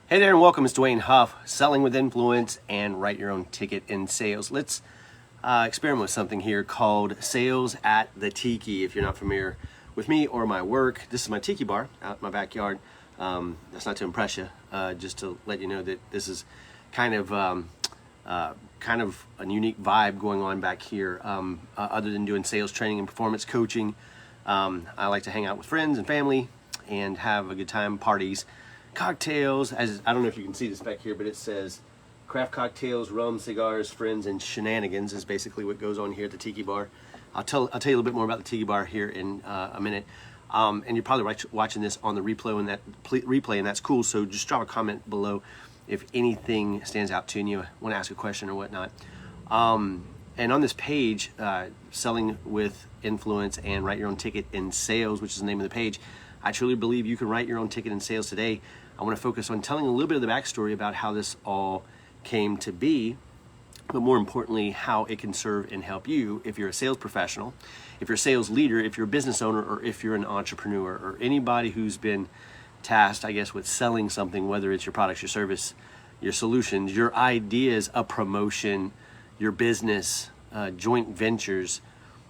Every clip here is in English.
Hey there and welcome. It's Dwayne Huff, Selling with Influence and Write Your Own Ticket in Sales. Let's experiment with something here called Sales at the Tiki. If you're not familiar with me or my work, this is my Tiki bar out in my backyard. That's not to impress you, just to let you know that this is kind of a unique vibe going on back here. Other than doing sales training and performance coaching, I like to hang out with friends and family and have a good time, parties, cocktails. As I don't know if you can see this back here, but it says craft cocktails, rum, cigars, friends, and shenanigans is basically what goes on here at the Tiki bar. I'll tell you a little bit more about the Tiki bar here in a minute. And you're probably watching this on the replay, and that's cool. So just drop a comment below if anything stands out to you want to ask a question or whatnot. And on this page, Selling with Influence and Write Your Own Ticket in Sales, which is the name of the page, I truly believe you can write your own ticket in sales today. I want to focus on telling a little bit of the backstory about how this all came to be, but more importantly, how it can serve and help you if you're a sales professional, if you're a sales leader, if you're a business owner, or if you're an entrepreneur, or anybody who's been tasked, I guess, with selling something, whether it's your products, your service, your solutions, your ideas, a promotion, your business, joint ventures,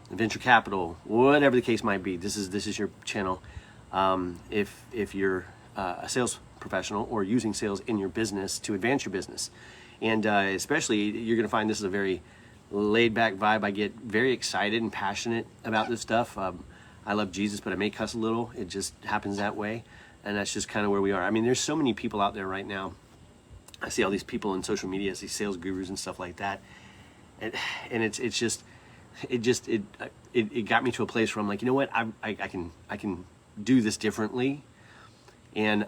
venture capital, whatever the case might be. This is your channel. If you're a sales professional or using sales in your business to advance your business. And especially, you're going to find this is a very laid-back vibe. I get very excited and passionate about this stuff. I love Jesus, but I may cuss a little. It just happens that way. And that's just kind of where we are. I mean, there's so many people out there right now. I see all these people on social media, these sales gurus and stuff like that. And it got me to a place where I'm like, you know what, I can do this differently, and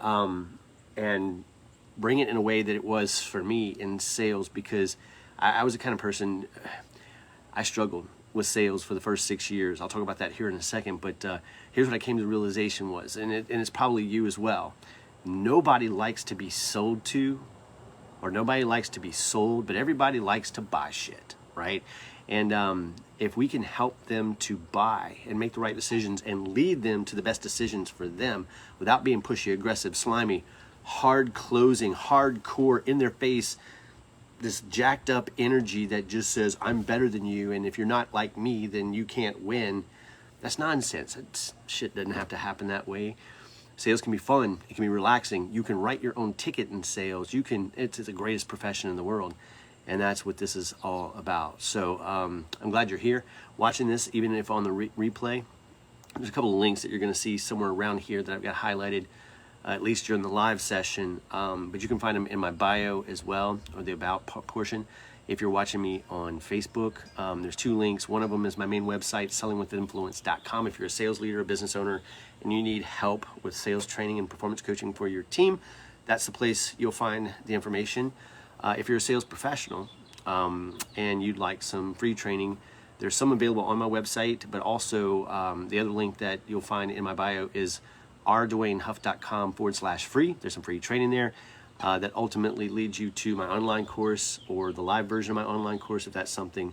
bring it in a way that it was for me in sales, because I was the kind of person, I struggled with sales for the first 6 years. I'll talk about that here in a second, but here's what I came to the realization was, and it's probably you as well. Nobody likes to be sold to, or nobody likes to be sold, but everybody likes to buy shit, right? And if we can help them to buy and make the right decisions and lead them to the best decisions for them without being pushy, aggressive, slimy, hard closing, hardcore, in their face, this jacked up energy that just says, I'm better than you, and if you're not like me, then you can't win. That's nonsense. Shit doesn't have to happen that way. Sales can be fun. It can be relaxing. You can write your own ticket in sales. It's the greatest profession in the world. And that's what this is all about. So I'm glad you're here watching this, even if on the replay. There's a couple of links that you're going to see somewhere around here that I've got highlighted, at least during the live session. But you can find them in my bio as well, or the about portion. If you're watching me on Facebook, there's two links. One of them is my main website, sellingwithinfluence.com. If you're a sales leader, a business owner, and you need help with sales training and performance coaching for your team, that's the place you'll find the information. If you're a sales professional and you'd like some free training, there's some available on my website, but also the other link that you'll find in my bio is rdwaynehuff.com/free. There's some free training there that ultimately leads you to my online course or the live version of my online course, if that's something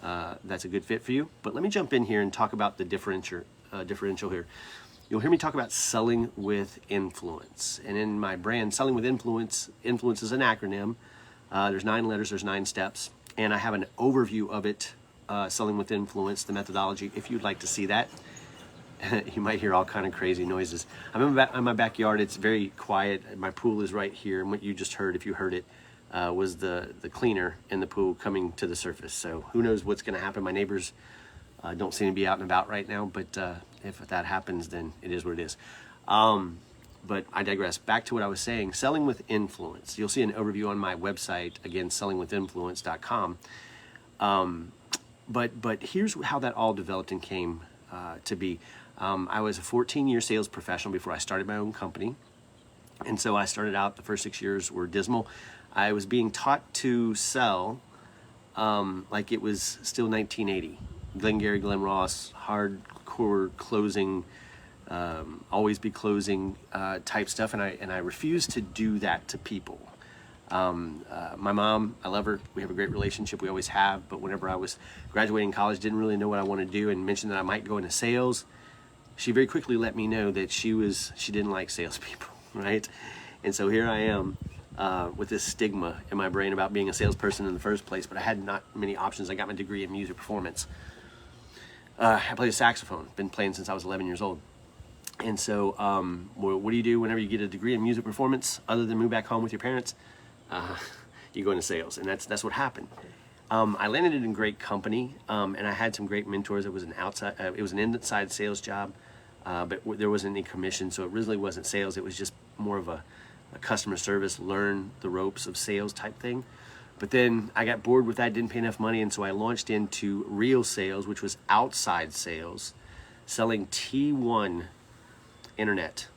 that's a good fit for you. But let me jump in here and talk about the differential here. You'll hear me talk about selling with influence. And in my brand, Selling with Influence, influence is an acronym. There's 9 letters, there's 9 steps. And I have an overview of it, Selling with Influence, the methodology, if you'd like to see that. You might hear all kind of crazy noises. I'm in my backyard. It's very quiet. My pool is right here. And what you just heard, if you heard it, was the cleaner in the pool coming to the surface. So who knows what's going to happen. My neighbors don't seem to be out and about right now, but if that happens, then it is what it is. But I digress. Back to what I was saying, Selling with Influence. You'll see an overview on my website, again, sellingwithinfluence.com. But here's how that all developed and came to be. I was a 14-year sales professional before I started my own company. And so I started out, the first 6 years were dismal. I was being taught to sell like it was still 1980. Glengarry Glen Ross, hardcore closing, always be closing type stuff, and I refuse to do that to people. My mom, I love her. We have a great relationship. We always have. But whenever I was graduating college, didn't really know what I wanted to do, and mentioned that I might go into sales. She very quickly let me know that she didn't like salespeople, right? And so here I am, with this stigma in my brain about being a salesperson in the first place, but I had not many options. I got my degree in music performance. I played a saxophone, been playing since I was 11 years old. And so what do you do whenever you get a degree in music performance other than move back home with your parents? You go into sales, and that's what happened. I landed in a great company, and I had some great mentors. It was an inside sales job, but there wasn't any commission, so it really wasn't sales. It was just more of a customer service, learn the ropes of sales type thing. But then I got bored with that, didn't pay enough money, and so I launched into real sales, which was outside sales, selling T1 internet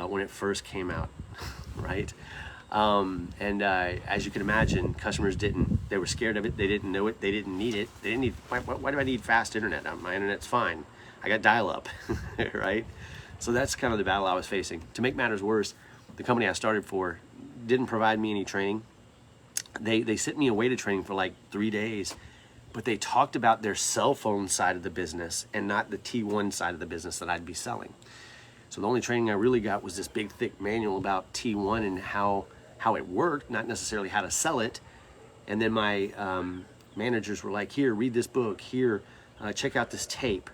when it first came out, right? As you can imagine, customers they were scared of it, they didn't know it, they didn't need it. Why do I need fast internet? My internet's fine. I got dial-up, right? So that's kind of the battle I was facing. To make matters worse, the company I started for didn't provide me any training. They sent me away to training for like 3 days, but they talked about their cell phone side of the business and not the T1 side of the business that I'd be selling. So the only training I really got was this big, thick manual about T1 and how it worked, not necessarily how to sell it. And then my managers were like, here, read this book. Here, check out this tape.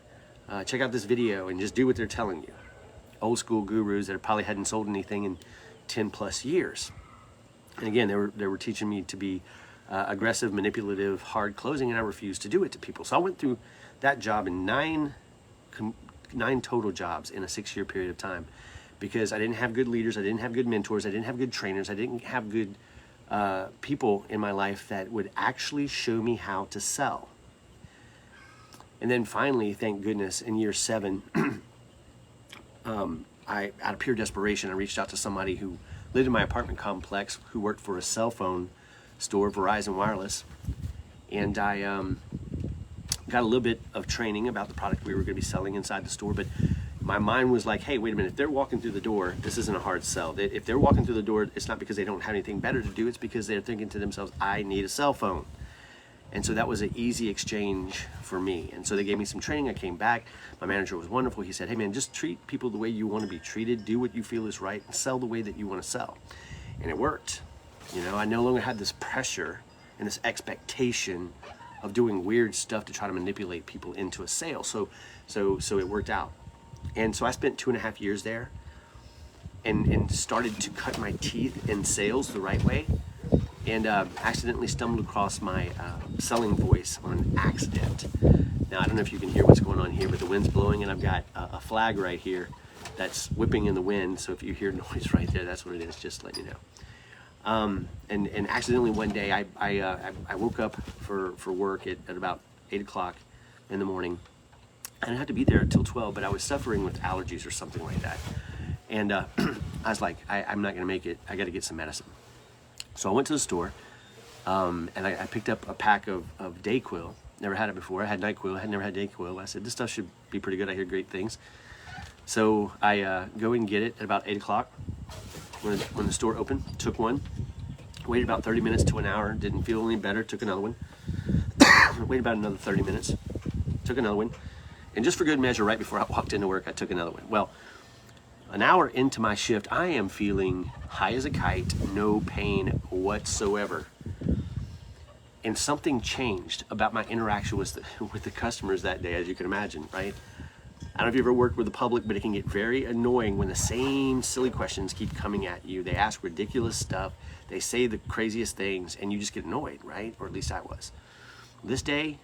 Check out this video, and just do what they're telling you. Old school gurus that probably hadn't sold anything in 10 plus years. And again, they were teaching me to be aggressive, manipulative, hard closing, and I refused to do it to people. So I went through that job in nine total jobs in a 6-year period of time, because I didn't have good leaders, I didn't have good mentors, I didn't have good trainers, I didn't have good people in my life that would actually show me how to sell. And then finally, thank goodness, in year 7, out of pure desperation, I reached out to somebody who lived in my apartment complex, who worked for a cell phone store, Verizon Wireless, and I got a little bit of training about the product we were going to be selling inside the store, but my mind was like, hey, wait a minute, if they're walking through the door, this isn't a hard sell. If they're walking through the door, it's not because they don't have anything better to do, it's because they're thinking to themselves, I need a cell phone. And so that was an easy exchange for me. And so they gave me some training. I came back. My manager was wonderful. He said, hey man, just treat people the way you want to be treated. Do what you feel is right and sell the way that you want to sell. And it worked. You know, I no longer had this pressure and this expectation of doing weird stuff to try to manipulate people into a sale. So it worked out. And so I spent 2.5 years there and started to cut my teeth in sales the right way. And accidentally stumbled across my selling voice on an accident. Now, I don't know if you can hear what's going on here, but the wind's blowing and I've got a flag right here that's whipping in the wind. So if you hear noise right there, that's what it is, just to let you know. And accidentally one day I woke up for work at about 8 o'clock in the morning. I didn't have to be there until 12, but I was suffering with allergies or something like that. And I was like, I'm not gonna make it, I gotta get some medicine. So I went to the store, and I picked up a pack of Dayquil. Never had it before. I had NyQuil. I had never had Dayquil. I said, this stuff should be pretty good. I hear great things. So I go and get it at about 8 o'clock when the store opened. Took one. Waited about 30 minutes to an hour. Didn't feel any better. Took another one. Waited about another 30 minutes. Took another one. And just for good measure, right before I walked into work, I took another one. Well, an hour into my shift, I am feeling high as a kite, no pain whatsoever. And something changed about my interaction with the customers that day, as you can imagine, right? I don't know if you ever worked with the public, but it can get very annoying when the same silly questions keep coming at you. They ask ridiculous stuff, they say the craziest things, and you just get annoyed, right? Or at least I was. This day,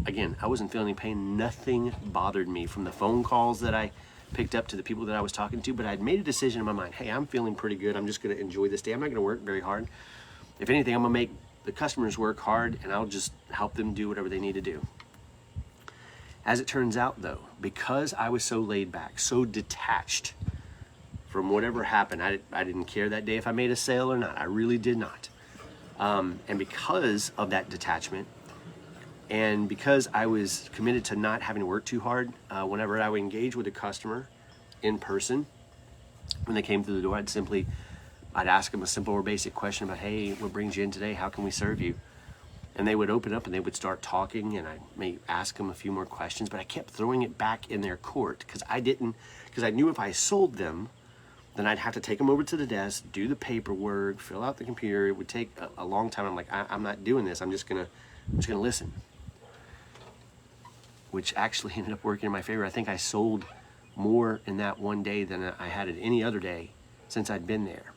again, I wasn't feeling any pain. Nothing bothered me, from the phone calls that I picked up to the people that I was talking to, but I'd made a decision in my mind, hey, I'm feeling pretty good. I'm just going to enjoy this day. I'm not going to work very hard. If anything, I'm going to make the customers work hard, and I'll just help them do whatever they need to do. As it turns out, though, because I was so laid back, so detached from whatever happened, I didn't care that day if I made a sale or not. I really did not. And because of that detachment, and because I was committed to not having to work too hard, whenever I would engage with a customer in person, when they came through the door, I'd ask them a simple or basic question about, hey, what brings you in today? How can we serve you? And they would open up and they would start talking, and I may ask them a few more questions, but I kept throwing it back in their court because I knew if I sold them, Then I'd have to take them over to the desk, do the paperwork, fill out the computer. It would take a long time. I'm like, I'm not doing this. I'm just gonna listen. Which actually ended up working in my favor. I think I sold more in that one day than I had it any other day since I'd been there.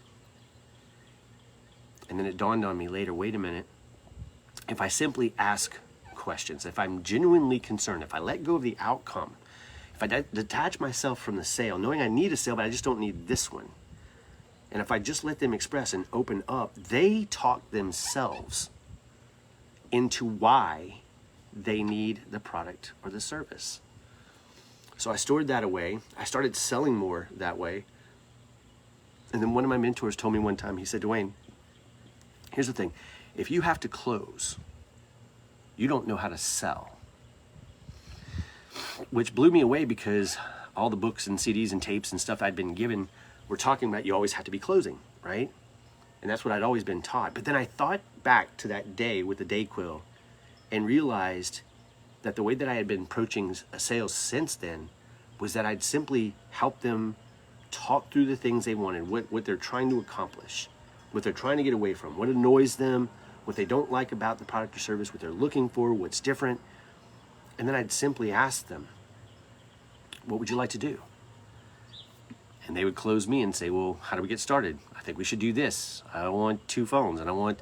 And then it dawned on me later, wait a minute, if I simply ask questions, if I'm genuinely concerned, if I let go of the outcome, if I detach myself from the sale, knowing I need a sale, but I just don't need this one, and if I just let them express and open up, they talk themselves into why they need the product or the service. So I stored that away. I started selling more that way. And then one of my mentors told me one time, he said, Dwayne, here's the thing. If you have to close, you don't know how to sell. Which blew me away because all the books and CDs and tapes and stuff I'd been given were talking about you always have to be closing, right? And that's what I'd always been taught. But then I thought back to that day with the Dayquil and realized that the way that I had been approaching sales since then was that I'd simply help them talk through the things they wanted, what they're trying to accomplish, what they're trying to get away from, what annoys them, what they don't like about the product or service, what they're looking for, what's different. And then I'd simply ask them, what would you like to do? And they would close me and say, well, how do we get started? I think we should do this. I want 2 phones, and I want,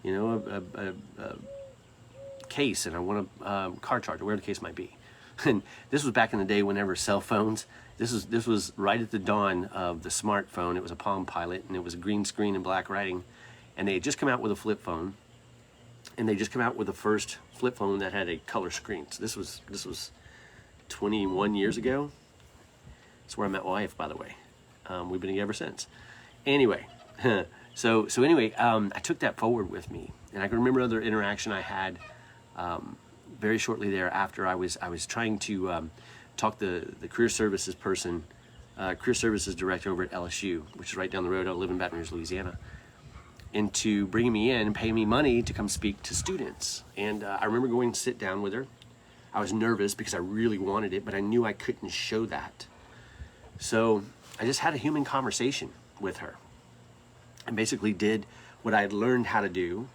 a case, and I want a car charger, whatever the case might be. And this was back in the day whenever cell phones, this was right at the dawn of the smartphone. It was a Palm Pilot, and it was a green screen and black writing. And they had just come out with a flip phone, and they just come out with the first flip phone that had a color screen. So this was 21 years ago. That's where I met my wife, by the way. We've been together ever since. Anyway, so anyway, I took that forward with me, and I can remember other interaction I had very shortly thereafter. I was trying to talk the career services person, career services director over at LSU, which is right down the road. I live in Baton Rouge, Louisiana, into bringing me in and paying me money to come speak to students. And I remember going to sit down with her. I was nervous because I really wanted it, but I knew I couldn't show that. So I just had a human conversation with her and basically did what I had learned how to do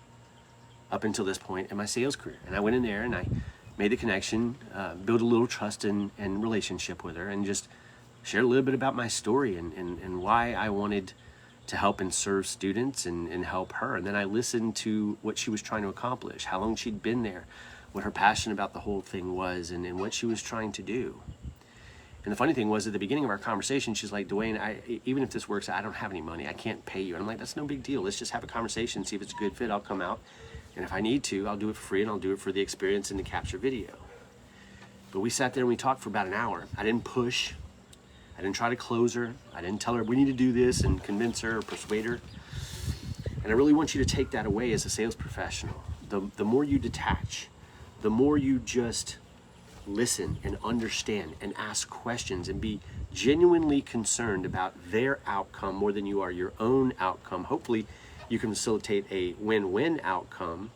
up until this point in my sales career. And I went in there and I made the connection, built a little trust and relationship with her, and just shared a little bit about my story and why I wanted to help and serve students and help her. And then I listened to what she was trying to accomplish, how long she'd been there, what her passion about the whole thing was, and what she was trying to do. And the funny thing was, at the beginning of our conversation, she's like, Dwayne, even if this works, I don't have any money. I can't pay you. And I'm like, that's no big deal. Let's just have a conversation, see if it's a good fit. I'll come out. And if I need to, I'll do it for free, and I'll do it for the experience and to capture video. But we sat there and we talked for about an hour. I didn't push. I didn't try to close her. I didn't tell her we need to do this and convince her or persuade her. And I really want you to take that away as a sales professional. The more you detach, the more you just listen and understand and ask questions and be genuinely concerned about their outcome more than you are your own outcome. Hopefully you can facilitate a win-win outcome.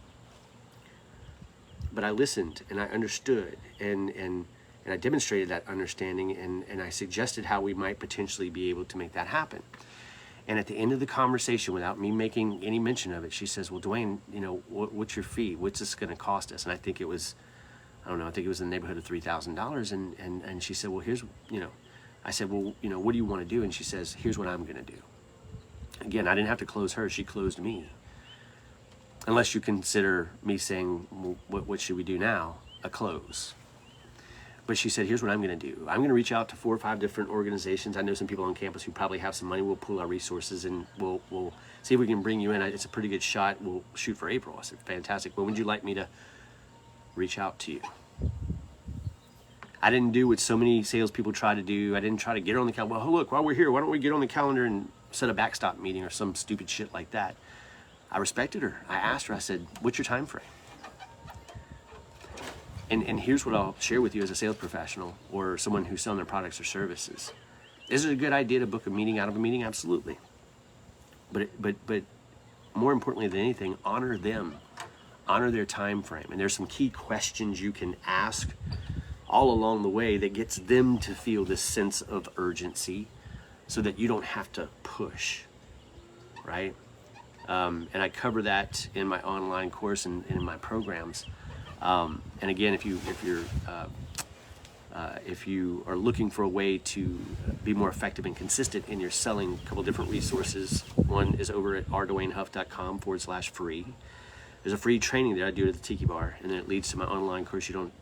But I listened and I understood and I demonstrated that understanding and I suggested how we might potentially be able to make that happen. And at the end of the conversation, without me making any mention of it, she says, well, Dwayne, what's your fee? What's this going to cost us? And I think it was, I think it was in the neighborhood of $3,000. And she said, well, here's, I said, well, what do you want to do? And she says, here's what I'm going to do. Again, I didn't have to close her. She closed me. Unless you consider me saying, well, what should we do now? A close. But she said, here's what I'm going to do. I'm going to reach out to 4 or 5 different organizations. I know some people on campus who probably have some money. We'll pool our resources and we'll see if we can bring you in. It's a pretty good shot. We'll shoot for April. I said, fantastic. When would you like me to reach out to you? I didn't do what so many salespeople try to do. I didn't try to get her on the calendar. Well, look, while we're here, why don't we get on the calendar and set a backstop meeting or some stupid shit like that? I respected her. I asked her, I said, what's your time frame? And here's what I'll share with you as a sales professional or someone who's selling their products or services. Is it a good idea to book a meeting out of a meeting? Absolutely. But more importantly than anything, honor them. Honor their time frame. And there's some key questions you can ask all along the way that gets them to feel this sense of urgency so that you don't have to push, right? And I cover that in my online course and in my programs. And again, if you are looking for a way to be more effective and consistent in your selling, a couple different resources. One is over at rdwaynehuff.com/free. There's a free training that I do at the Tiki Bar, and then it leads to my online course. You don't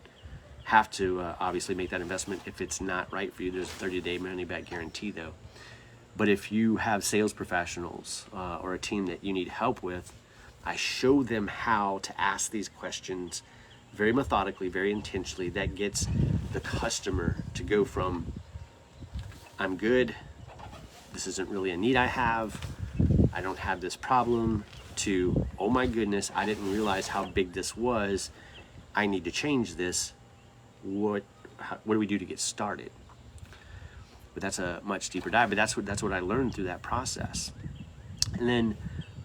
have to obviously make that investment if it's not right for you. There's a 30-day money-back guarantee, though. But if you have sales professionals or a team that you need help with, I show them how to ask these questions very methodically, very intentionally. That gets the customer to go from, I'm good, this isn't really a need I have, I don't have this problem, to, oh my goodness, I didn't realize how big this was, I need to change this. What do we do to get started? But that's a much deeper dive. But that's what I learned through that process. And then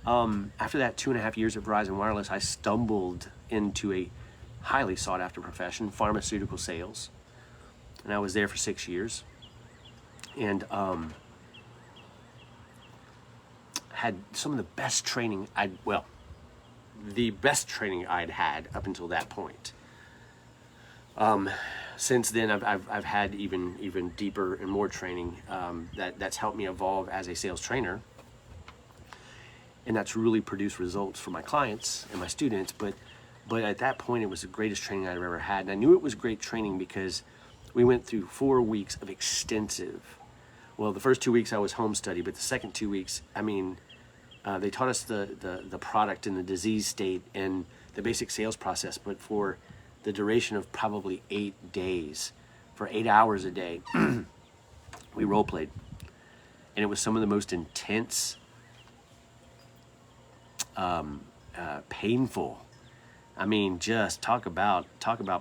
after that 2.5 years at Verizon Wireless, I stumbled into a highly sought after profession, pharmaceutical sales. And I was there for 6 years. And had some of the best training the best training I'd had up until that point. Since then, I've had even deeper and more training that's helped me evolve as a sales trainer, and that's really produced results for my clients and my students. But at that point, it was the greatest training I've ever had, and I knew it was great training because we went through 4 weeks of extensive. Well, the first 2 weeks I was home study, but the second 2 weeks, they taught us the product and the disease state and the basic sales process, but for the duration of probably 8 days, for 8 hours a day, we role played. And it was some of the most intense, painful. Just talk about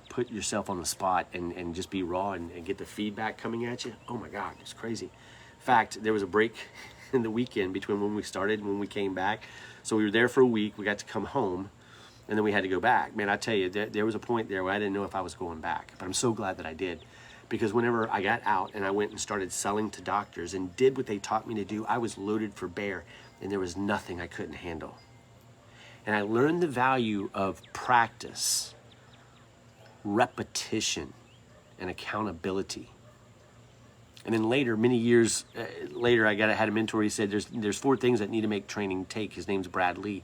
put yourself on the spot and just be raw and get the feedback coming at you. Oh my God, it's crazy. In fact, there was a break in the weekend between when we started and when we came back. So we were there for a week, we got to come home, and then we had to go back. Man, I tell you, there was a point there where I didn't know if I was going back. But I'm so glad that I did. Because whenever I got out and I went and started selling to doctors and did what they taught me to do, I was loaded for bear. And there was nothing I couldn't handle. And I learned the value of practice, repetition, and accountability. And then later, many years later, I had a mentor. He said, there's 4 things that need to make training take. His name's Brad Lee.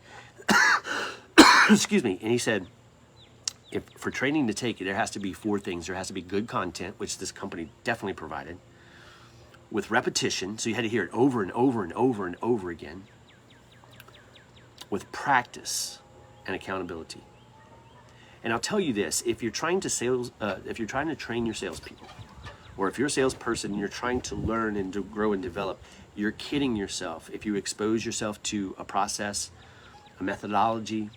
Excuse me. And he said, if for training to take, there has to be 4 things. There has to be good content, which this company definitely provided, with repetition. So you had to hear it over and over and over and over again, with practice and accountability. And I'll tell you this: if you're trying to train your salespeople, or if you're a salesperson and you're trying to learn and to grow and develop, you're kidding yourself if you expose yourself to a process, a methodology,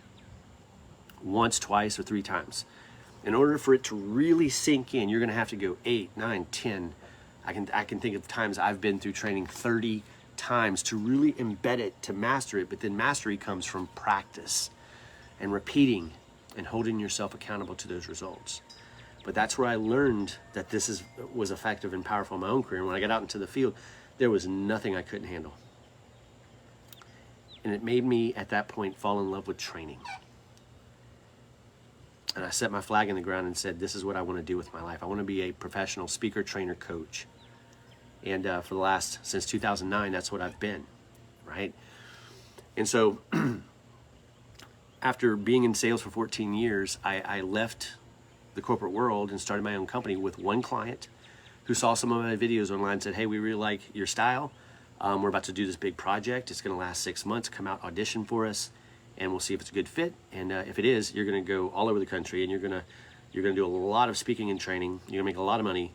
once, twice, or 3 times. In order for it to really sink in, you're going to have to go 8, 9, 10. I can think of times I've been through training 30 times to really embed it, to master it. But then mastery comes from practice and repeating and holding yourself accountable to those results. But that's where I learned that this was effective and powerful in my own career. When I got out into the field, there was nothing I couldn't handle. And it made me, at that point, fall in love with training. And I set my flag in the ground and said, this is what I want to do with my life. I want to be a professional speaker, trainer, coach. And since 2009, that's what I've been, right? And so after being in sales for 14 years, I left the corporate world and started my own company with one client who saw some of my videos online and said, hey, we really like your style. We're about to do this big project. It's going to last 6 months. Come out, audition for us, and we'll see if it's a good fit. And if it is, you're going to go all over the country, and you're going to do a lot of speaking and training. You're going to make a lot of money,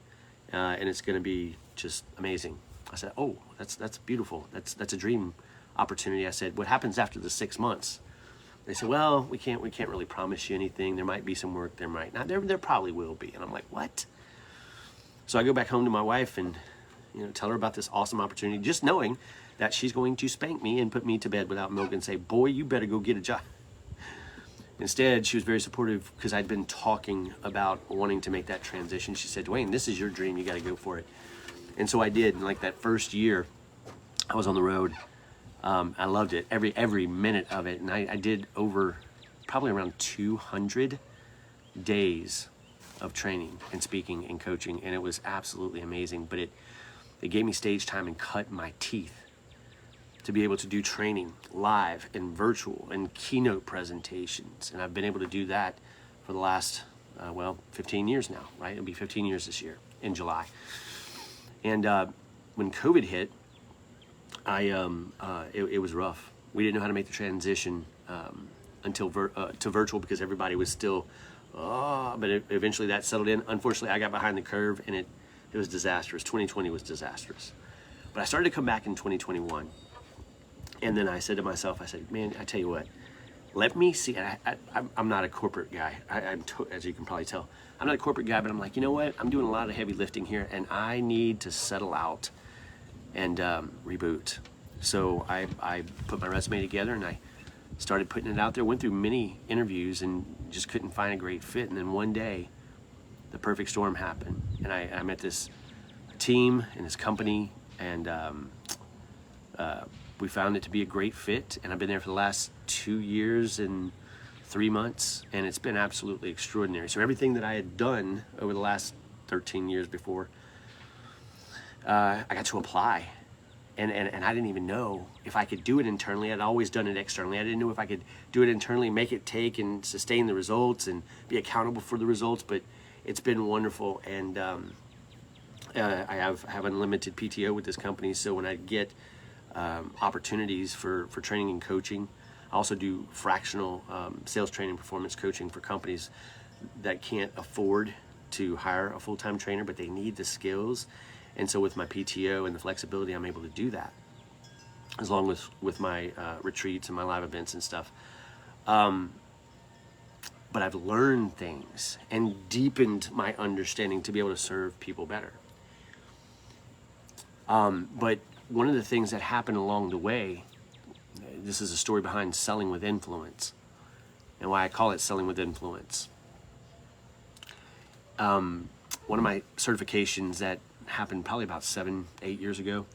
and it's going to be just amazing. I said, oh, that's beautiful. That's a dream opportunity. I said, what happens after the 6 months? They said, well, we can't really promise you anything. There might be some work, there might not. There probably will be. And I'm like, what? So I go back home to my wife and tell her about this awesome opportunity, just knowing that she's going to spank me and put me to bed without milk and say, boy, you better go get a job. Instead, she was very supportive because I'd been talking about wanting to make that transition. She said, Dwayne, this is your dream. You got to go for it. And so I did. And like that first year I was on the road, I loved it, every minute of it. And I did over probably around 200 days of training and speaking and coaching, and it was absolutely amazing. But it gave me stage time and cut my teeth to be able to do training live and virtual and keynote presentations. And I've been able to do that for the last, 15 years now, right? It'll be 15 years this year in July. And when COVID hit, it was rough. We didn't know how to make the transition until to virtual, because everybody was still, but eventually that settled in. Unfortunately, I got behind the curve, and it was disastrous. 2020 was disastrous. But I started to come back in 2021. And then I said to myself, man, I tell you what, let me see. I'm not a corporate guy. As you can probably tell, I'm not a corporate guy, but I'm like, you know what? I'm doing a lot of heavy lifting here, and I need to settle out and reboot. So I put my resume together, and I started putting it out there, went through many interviews, and just couldn't find a great fit. And then one day, the perfect storm happened, and I met this team and this company, and we found it to be a great fit. And I've been there for the last 2 years and 3 months, and it's been absolutely extraordinary. So everything that I had done over the last 13 years before, I got to apply. And I didn't even know if I could do it internally. I'd always done it externally. I didn't know if I could do it internally, make it take and sustain the results and be accountable for the results. But it's been wonderful. And I have unlimited PTO with this company. So when I get opportunities for training and coaching, I also do fractional sales training, performance coaching for companies that can't afford to hire a full-time trainer, but they need the skills. And so with my PTO and the flexibility, I'm able to do that, as long as with my retreats and my live events and stuff. But I've learned things and deepened my understanding to be able to serve people better. But one of the things that happened along the way, this is a story behind Selling with Influence, and why I call it Selling with Influence. One of my certifications that happened probably about 7-8 years ago,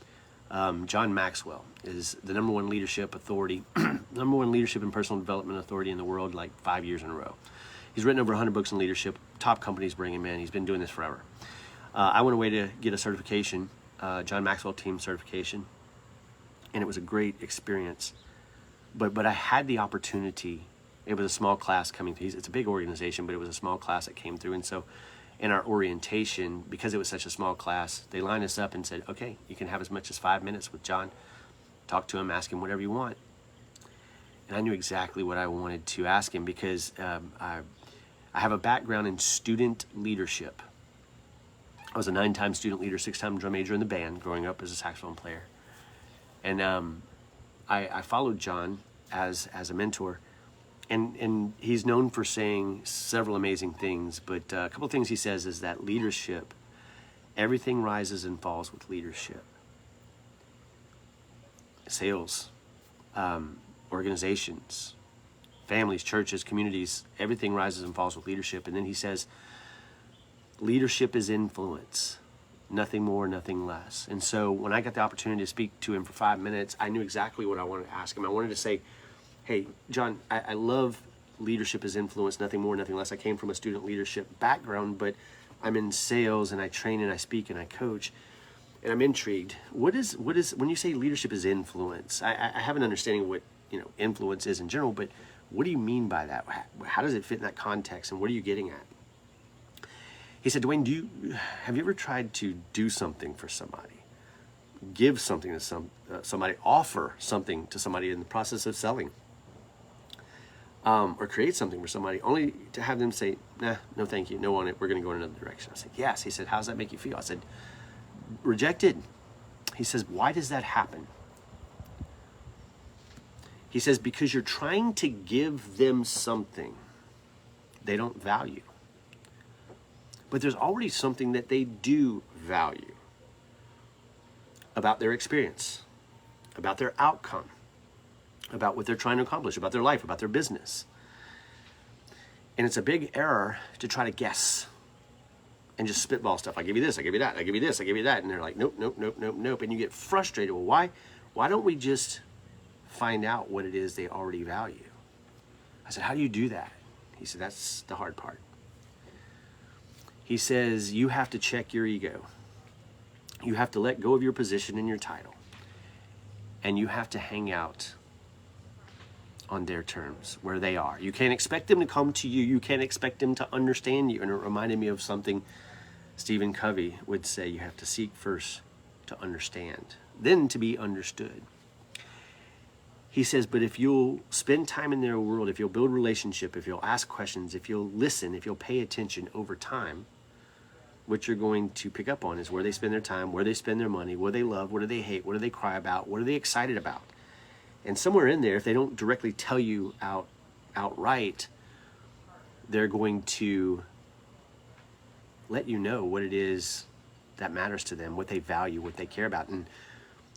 John Maxwell is the number one leadership authority, number one leadership and personal development authority in the world, like 5 years in a row. He's written over 100 books on leadership. Top companies bring him in. He's been doing this forever. I went away to get a certification, John Maxwell team certification, and it was a great experience. But I had the opportunity. It was a small class coming through. It's a big organization, but it was a small class that came through. And so in our orientation, because it was such a small class, they lined us up and said, okay, you can have as much as 5 minutes with John. Talk to him, ask him whatever you want. And I knew exactly what I wanted to ask him, because I have a background in student leadership. I was a 9-time student leader, 6-time drum major in the band growing up as a saxophone player. And I followed John as a mentor. And he's known for saying several amazing things, but a couple of things he says is that leadership, everything rises and falls with leadership. Sales, organizations, families, churches, communities, everything rises and falls with leadership. And then he says, leadership is influence, nothing more, nothing less. And so when I got the opportunity to speak to him for 5 minutes, I knew exactly what I wanted to ask him. I wanted to say, hey, John, I love leadership as influence, nothing more, nothing less. I came from a student leadership background, but I'm in sales, and I train and I speak and I coach, and I'm intrigued. What is when you say leadership is influence? I have an understanding of what influence is in general, but what do you mean by that? How does it fit in that context, and what are you getting at? He said, Dwayne, have you ever tried to do something for somebody, give something to somebody, offer something to somebody in the process of selling? Or create something for somebody, only to have them say, nah, no thank you, no on it, we're going to go in another direction. I said, yes. He said, how does that make you feel? I said, rejected. He says, why does that happen? He says, because you're trying to give them something they don't value. But there's already something that they do value about their experience, about their outcome, about what they're trying to accomplish, about their life, about their business. And it's a big error to try to guess and just spitball stuff. I give you this, I give you that, I give you this, I give you that. And they're like, nope, nope, nope, nope, nope. And you get frustrated. Well, why don't we just find out what it is they already value? I said, how do you do that? He said, that's the hard part. He says, you have to check your ego. You have to let go of your position and your title. And you have to hang out on their terms, where they are. You can't expect them to come to you. You can't expect them to understand you. And it reminded me of something Stephen Covey would say, you have to seek first to understand, then to be understood. He says, but if you'll spend time in their world, if you'll build relationship, if you'll ask questions, if you'll listen, if you'll pay attention over time, what you're going to pick up on is where they spend their time, where they spend their money, what they love, what do they hate, what do they cry about, what are they excited about. And somewhere in there, if they don't directly tell you outright, they're going to let you know what it is that matters to them, what they value, what they care about. And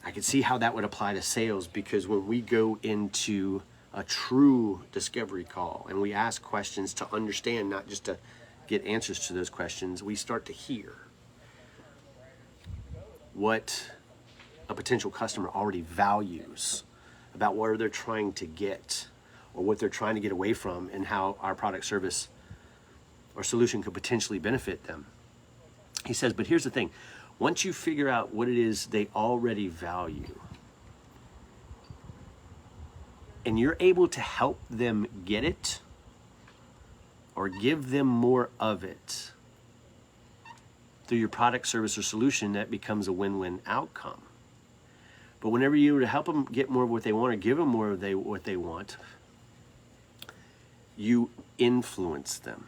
I could see how that would apply to sales, because when we go into a true discovery call and we ask questions to understand, not just to get answers to those questions, we start to hear what a potential customer already values about where they're trying to get or what they're trying to get away from, and how our product, service, or solution could potentially benefit them. He says, but here's the thing. Once you figure out what it is they already value, and you're able to help them get it or give them more of it through your product, service, or solution, that becomes a win-win outcome. But whenever you were to help them get more of what they want or give them more of what they want, you influence them,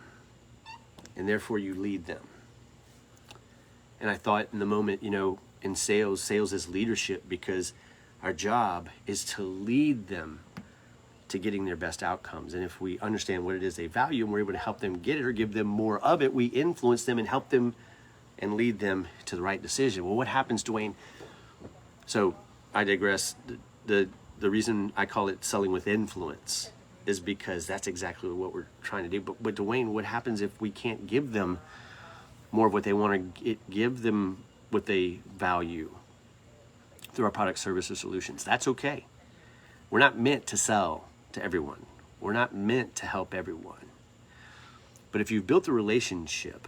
and therefore you lead them. And I thought in the moment, in sales is leadership, because our job is to lead them to getting their best outcomes. And if we understand what it is they value and we're able to help them get it or give them more of it, we influence them and help them and lead them to the right decision. Well, what happens, Dwayne? So I digress. The reason I call it selling with influence is because that's exactly what we're trying to do. But Dwayne, what happens if we can't give them more of what they want to give them what they value through our product, service, or solutions? That's okay. We're not meant to sell to everyone. We're not meant to help everyone. But if you've built a relationship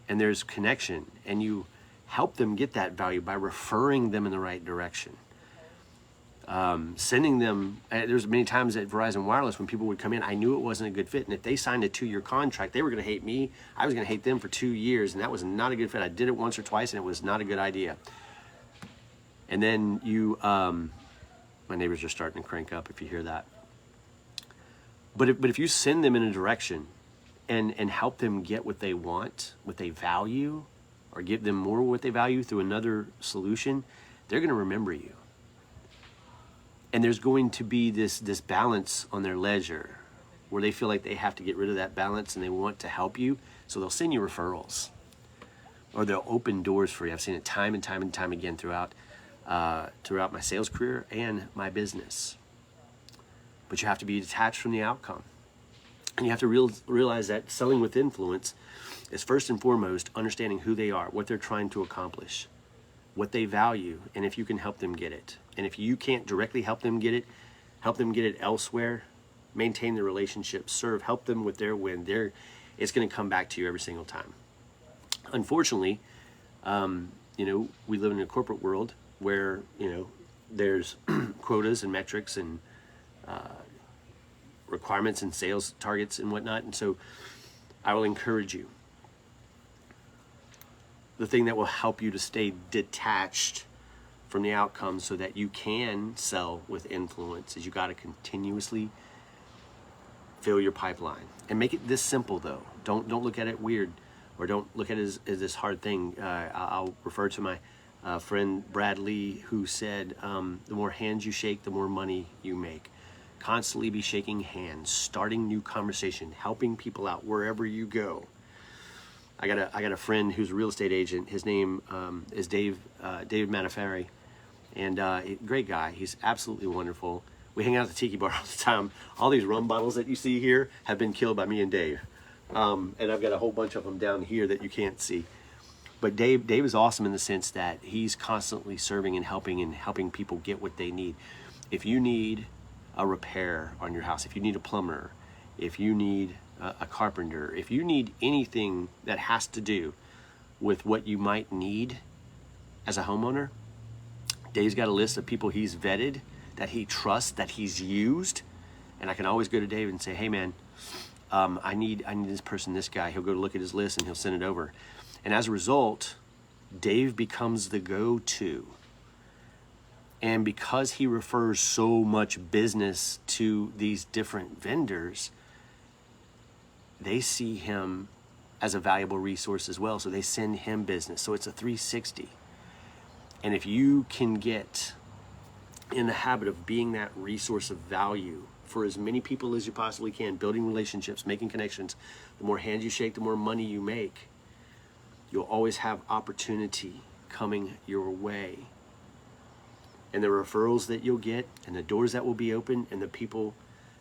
and there's connection, and you help them get that value by referring them in the right direction, sending them, there's many times at Verizon Wireless when people would come in, I knew it wasn't a good fit. And if they signed a 2-year contract, they were going to hate me. I was going to hate them for 2 years. And that was not a good fit. I did it once or twice and it was not a good idea. And then my neighbors are starting to crank up if you hear that. But if you send them in a direction and help them get what they want, what they value, or give them more of what they value through another solution, they're going to remember you. And there's going to be this balance on their ledger where they feel like they have to get rid of that balance and they want to help you. So they'll send you referrals, or they'll open doors for you. I've seen it time and time and time again throughout my sales career and my business. But you have to be detached from the outcome. And you have to realize that selling with influence is first and foremost understanding who they are, what they're trying to accomplish, what they value, and if you can help them get it. And if you can't directly help them get it elsewhere, maintain the relationship, help them with their win. It's going to come back to you every single time. Unfortunately, we live in a corporate world where, there's quotas and metrics and requirements and sales targets and whatnot. And so I will encourage you. The thing that will help you to stay detached from the outcome so that you can sell with influence is you got to continuously fill your pipeline. And make it this simple, though. Don't look at it weird, or don't look at it as this hard thing. I'll refer to my friend Brad Lee, who said, the more hands you shake, the more money you make. Constantly be shaking hands, starting new conversation, helping people out wherever you go. I got a friend who's a real estate agent. His name is Dave Manafari, and great guy. He's absolutely wonderful. We hang out at the Tiki bar all the time. All these rum bottles that you see here have been killed by me and Dave, and I've got a whole bunch of them down here that you can't see. But Dave is awesome in the sense that he's constantly serving and helping people get what they need. If you need a repair on your house, if you need a plumber, if you need a carpenter, if you need anything that has to do with what you might need as a homeowner, Dave's got a list of people he's vetted, that he trusts, that he's used. And I can always go to Dave and say, hey man, I need this person, this guy. He'll go to look at his list and he'll send it over. And as a result, Dave becomes the go-to. And because he refers so much business to these different vendors, they see him as a valuable resource as well. So they send him business. So it's a 360. And if you can get in the habit of being that resource of value for as many people as you possibly can, building relationships, making connections, the more hands you shake, the more money you make, you'll always have opportunity coming your way. And the referrals that you'll get and the doors that will be open and the people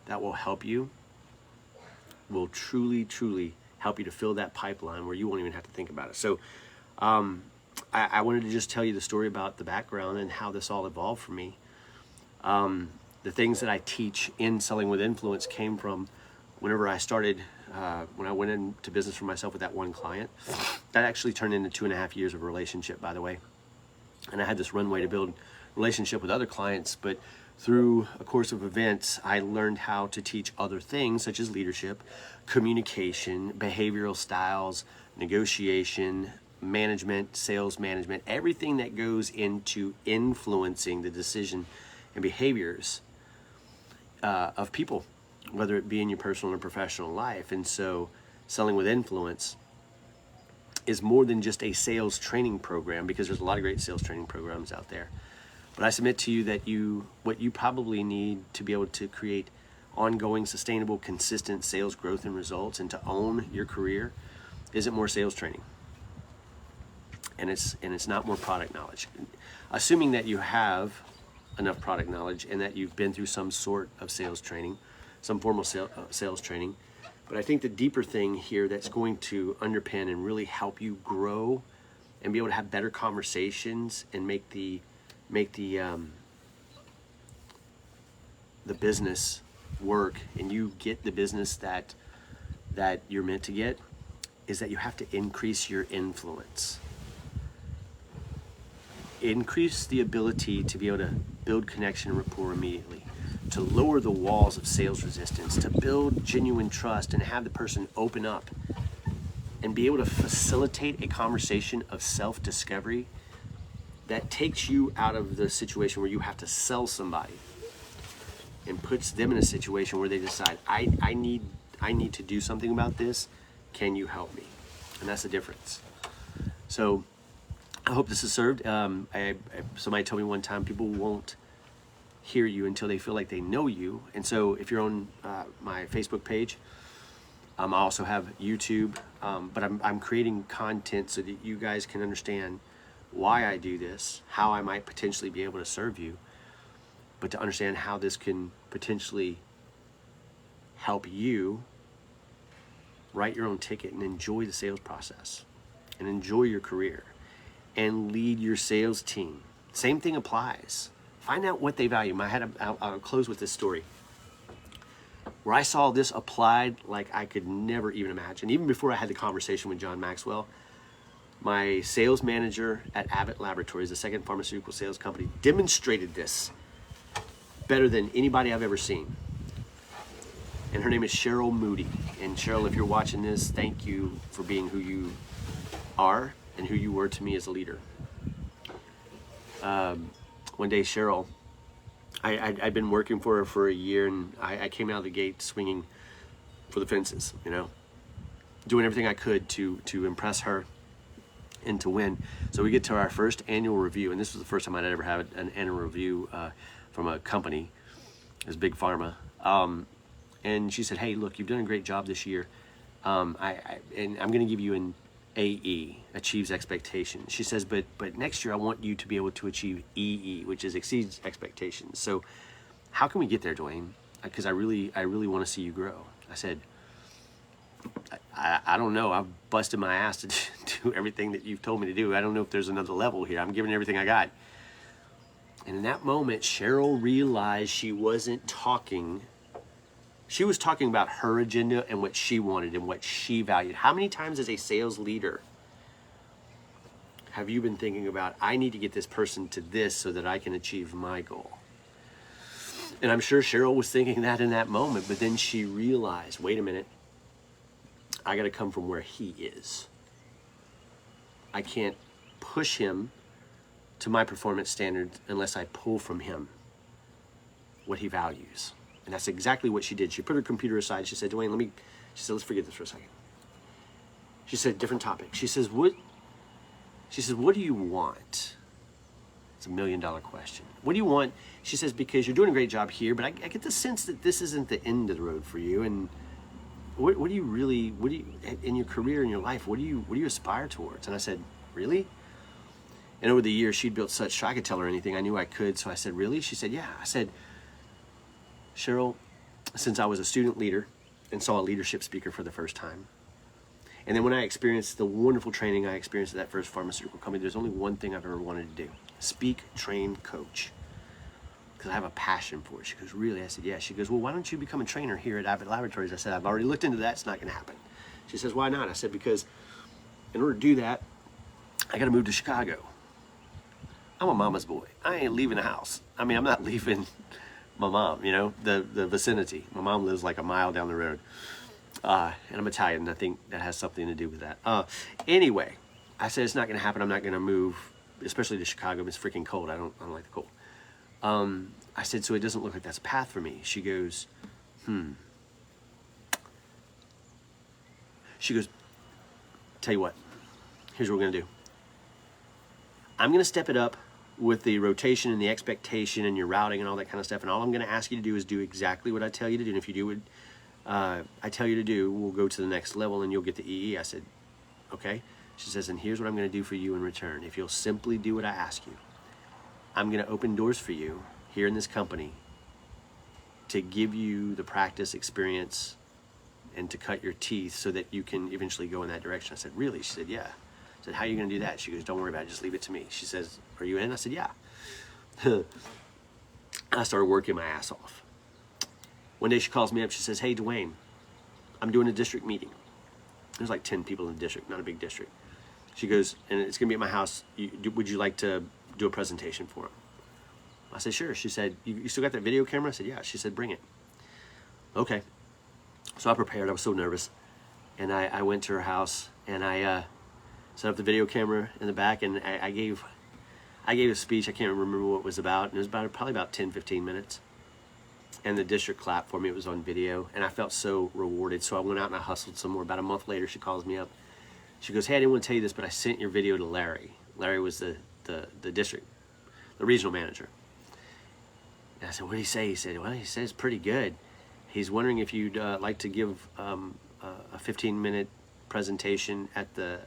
that will help you will truly, truly help you to fill that pipeline where you won't even have to think about it. So I wanted to just tell you the story about the background and how this all evolved for me. The things that I teach in Selling with Influence came from whenever I started, when I went into business for myself with that one client. That actually turned into 2.5 years of a relationship, by the way. And I had this runway to build relationship with other clients, but through a course of events, I learned how to teach other things such as leadership, communication, behavioral styles, negotiation, management, sales management, everything that goes into influencing the decision and behaviors of people, whether it be in your personal or professional life. And so Selling with Influence is more than just a sales training program, because there's a lot of great sales training programs out there. But I submit to you that what you probably need to be able to create ongoing, sustainable, consistent sales growth and results and to own your career isn't more sales training. And it's not more product knowledge. Assuming that you have enough product knowledge and that you've been through some sort of sales training, some formal sales training. But I think the deeper thing here that's going to underpin and really help you grow and be able to have better conversations and make the business work and you get the business that you're meant to get is that you have to increase your influence. Increase the ability to be able to build connection and rapport immediately, to lower the walls of sales resistance, to build genuine trust and have the person open up and be able to facilitate a conversation of self-discovery that takes you out of the situation where you have to sell somebody and puts them in a situation where they decide, I need to do something about this. Can you help me? And that's the difference. So I hope this has served. Somebody told me one time, people won't hear you until they feel like they know you. And so if you're on my Facebook page, I also have YouTube, but I'm creating content so that you guys can understand why I do this, how I might potentially be able to serve you, but to understand how this can potentially help you write your own ticket and enjoy the sales process and enjoy your career and lead your sales team. Same thing applies. Find out what they value. I'll close with this story where I saw this applied like I could never even imagine. Even before I had the conversation with John Maxwell, my sales manager at Abbott Laboratories, the second pharmaceutical sales company, demonstrated this better than anybody I've ever seen. And her name is Cheryl Moody. And Cheryl, if you're watching this, thank you for being who you are and who you were to me as a leader. One day, Cheryl, I'd been working for her for a year, and I came out of the gate swinging for the fences, doing everything I could to impress her and to win. So we get to our first annual review, and this was the first time I'd ever had an annual review from a company. It was Big Pharma. And she said, hey, look, you've done a great job this year. And I'm going to give you an AE, achieves expectations. She says, but next year I want you to be able to achieve EE, which is exceeds expectations. So how can we get there, Dwayne? Because I really want to see you grow. I said, I don't know. I've busted my ass to do everything that you've told me to do. I don't know if there's another level here. I'm giving everything I got. And in that moment, Cheryl realized she wasn't talking. She was talking about her agenda and what she wanted and what she valued. How many times as a sales leader have you been thinking about, I need to get this person to this so that I can achieve my goal? And I'm sure Cheryl was thinking that in that moment, but then she realized, wait a minute, I got to come from where he is. I can't push him to my performance standards unless I pull from him what he values. And that's exactly what she did. She put her computer aside. She said, Dwayne, she said, let's forget this for a second. She said, different topic. She says, what do you want? It's $1 million question. What do you want? She says, because you're doing a great job here, but I get the sense that this isn't the end of the road for you. And what do you, in your career, in your life, what do you aspire towards? And I said, really? And over the years, she'd built such, I could tell her anything. I knew I could. So I said, really? She said, yeah. I said, Cheryl, since I was a student leader and saw a leadership speaker for the first time, and then when I experienced the wonderful training I experienced at that first pharmaceutical company, there's only one thing I've ever wanted to do: speak, train, coach. Because I have a passion for it. She goes, really? I said, yeah. She goes, well, why don't you become a trainer here at Abbott Laboratories? I said, I've already looked into that. It's not going to happen. She says, why not? I said, because in order to do that, I got to move to Chicago. I'm a mama's boy. I ain't leaving the house. I mean, I'm not leaving my mom, the vicinity. My mom lives like a mile down the road. And I'm Italian, and I think that has something to do with that. Anyway, I said, it's not going to happen. I'm not going to move, especially to Chicago. It's freaking cold. I don't like the cold. I said, so it doesn't look like that's a path for me. She goes, She goes, tell you what, here's what we're going to do. I'm going to step it up with the rotation and the expectation and your routing and all that kind of stuff. And all I'm going to ask you to do is do exactly what I tell you to do. And if you do what I tell you to do, we'll go to the next level and you'll get the EE. I said, okay. She says, and here's what I'm going to do for you in return. If you'll simply do what I ask you, I'm going to open doors for you here in this company to give you the practice, experience, and to cut your teeth so that you can eventually go in that direction. I said, really? She said, yeah. I said, how are you going to do that? She goes, don't worry about it. Just leave it to me. She says, are you in? I said, yeah. I started working my ass off. One day she calls me up. She says, hey, Dwayne, I'm doing a district meeting. There's like 10 people in the district, not a big district. She goes, and it's going to be at my house. Would you like to do a presentation for them? I said, sure. She said, you still got that video camera? I said, yeah. She said, bring it. Okay. So I prepared. I was so nervous. And I went to her house, and I set up the video camera in the back, and I gave a speech. I can't remember what it was about. And it was probably about 10, 15 minutes. And the district clapped for me. It was on video, and I felt so rewarded. So I went out and I hustled some more. About a month later, she calls me up. She goes, hey, I didn't want to tell you this, but I sent your video to Larry. Larry was the district, the regional manager. And I said, what did he say? He said, well, he says it's pretty good. He's wondering if you'd like to give a 15-minute presentation at the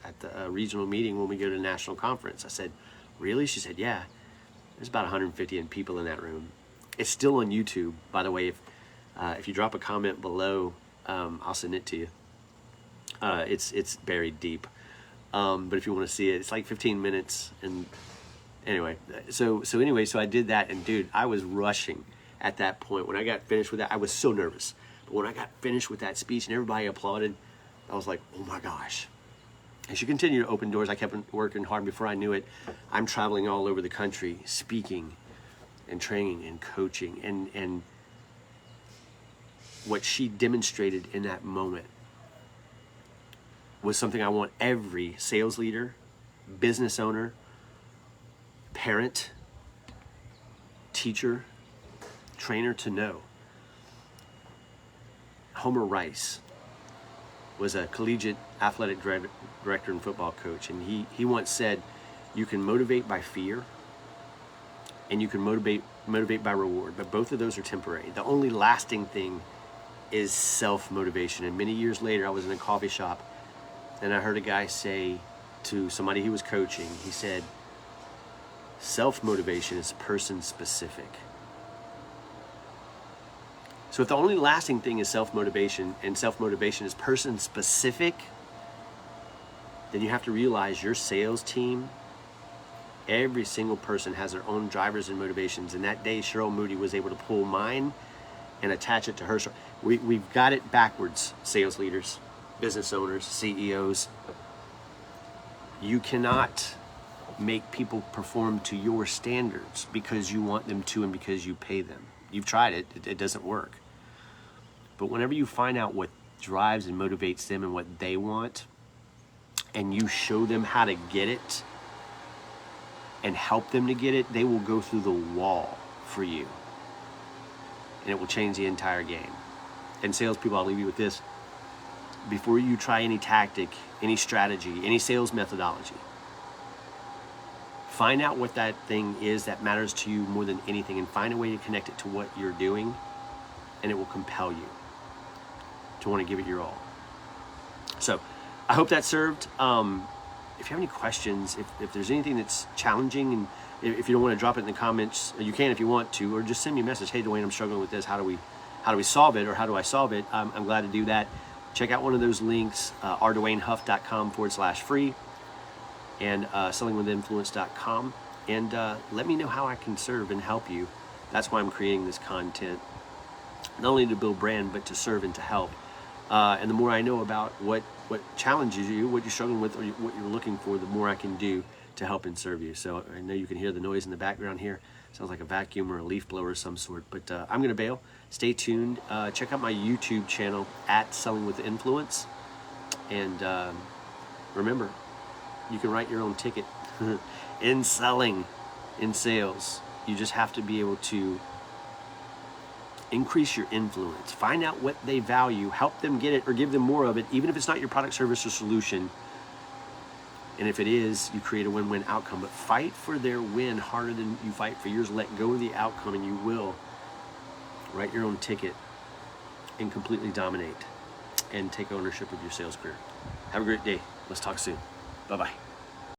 regional meeting when we go to the national conference. I said, really? She said, yeah. There's about 150 people in that room. It's still on YouTube, by the way. If you drop a comment below, I'll send it to you. It's buried deep. But if you want to see it, it's like 15 minutes. And anyway, so I did that, and dude, I was rushing at that point. When I got finished with that, I was so nervous. But when I got finished with that speech and everybody applauded, I was like, oh my gosh. And she continued to open doors. I kept working hard. Before I knew it, I'm traveling all over the country, speaking and training and coaching. And what she demonstrated in that moment was something I want every sales leader, business owner, parent, teacher, trainer to know. Homer Rice was a collegiate athletic director and football coach, and he once said, you can motivate by fear and you can motivate by reward, but both of those are temporary. The only lasting thing is self-motivation. And many years later, I was in a coffee shop, and I heard a guy say to somebody he was coaching, he said, self-motivation is person-specific. So if the only lasting thing is self-motivation, and self-motivation is person-specific, then you have to realize your sales team, every single person has their own drivers and motivations. And that day, Cheryl Moody was able to pull mine and attach it to her. We've got it backwards, sales leaders, business owners, CEOs. You cannot make people perform to your standards because you want them to and because you pay them. You've tried it, it doesn't work. But whenever you find out what drives and motivates them and what they want, and you show them how to get it and help them to get it, they will go through the wall for you. And it will change the entire game. And salespeople, I'll leave you with this. Before you try any tactic, any strategy, any sales methodology, find out what that thing is that matters to you more than anything, and find a way to connect it to what you're doing, and it will compel you to want to give it your all. So I hope that served. If you have any questions, if there's anything that's challenging, and if you don't want to drop it in the comments, you can if you want to, or just send me a message. Hey, Dwayne, I'm struggling with this. How do we solve it, or how do I solve it? I'm glad to do that. Check out one of those links, rdwaynehuff.com/free and sellingwithinfluence.com, and let me know how I can serve and help you. That's why I'm creating this content, not only to build brand, but to serve and to help. And the more I know about what challenges you, what you're struggling with, or what you're looking for, the more I can do to help and serve you. So I know you can hear the noise in the background here. Sounds like a vacuum or a leaf blower of some sort, but I'm going to bail. Stay tuned. Check out my YouTube channel at Selling with Influence. And remember, you can write your own ticket in selling, in sales. You just have to be able to increase your influence. Find out what they value, help them get it, or give them more of it, even if it's not your product, service, or solution. And if it is, you create a win-win outcome. But fight for their win harder than you fight for yours. Let go of the outcome, and you will write your own ticket and completely dominate and take ownership of your sales career. Have a great day. Let's talk soon. Bye-bye.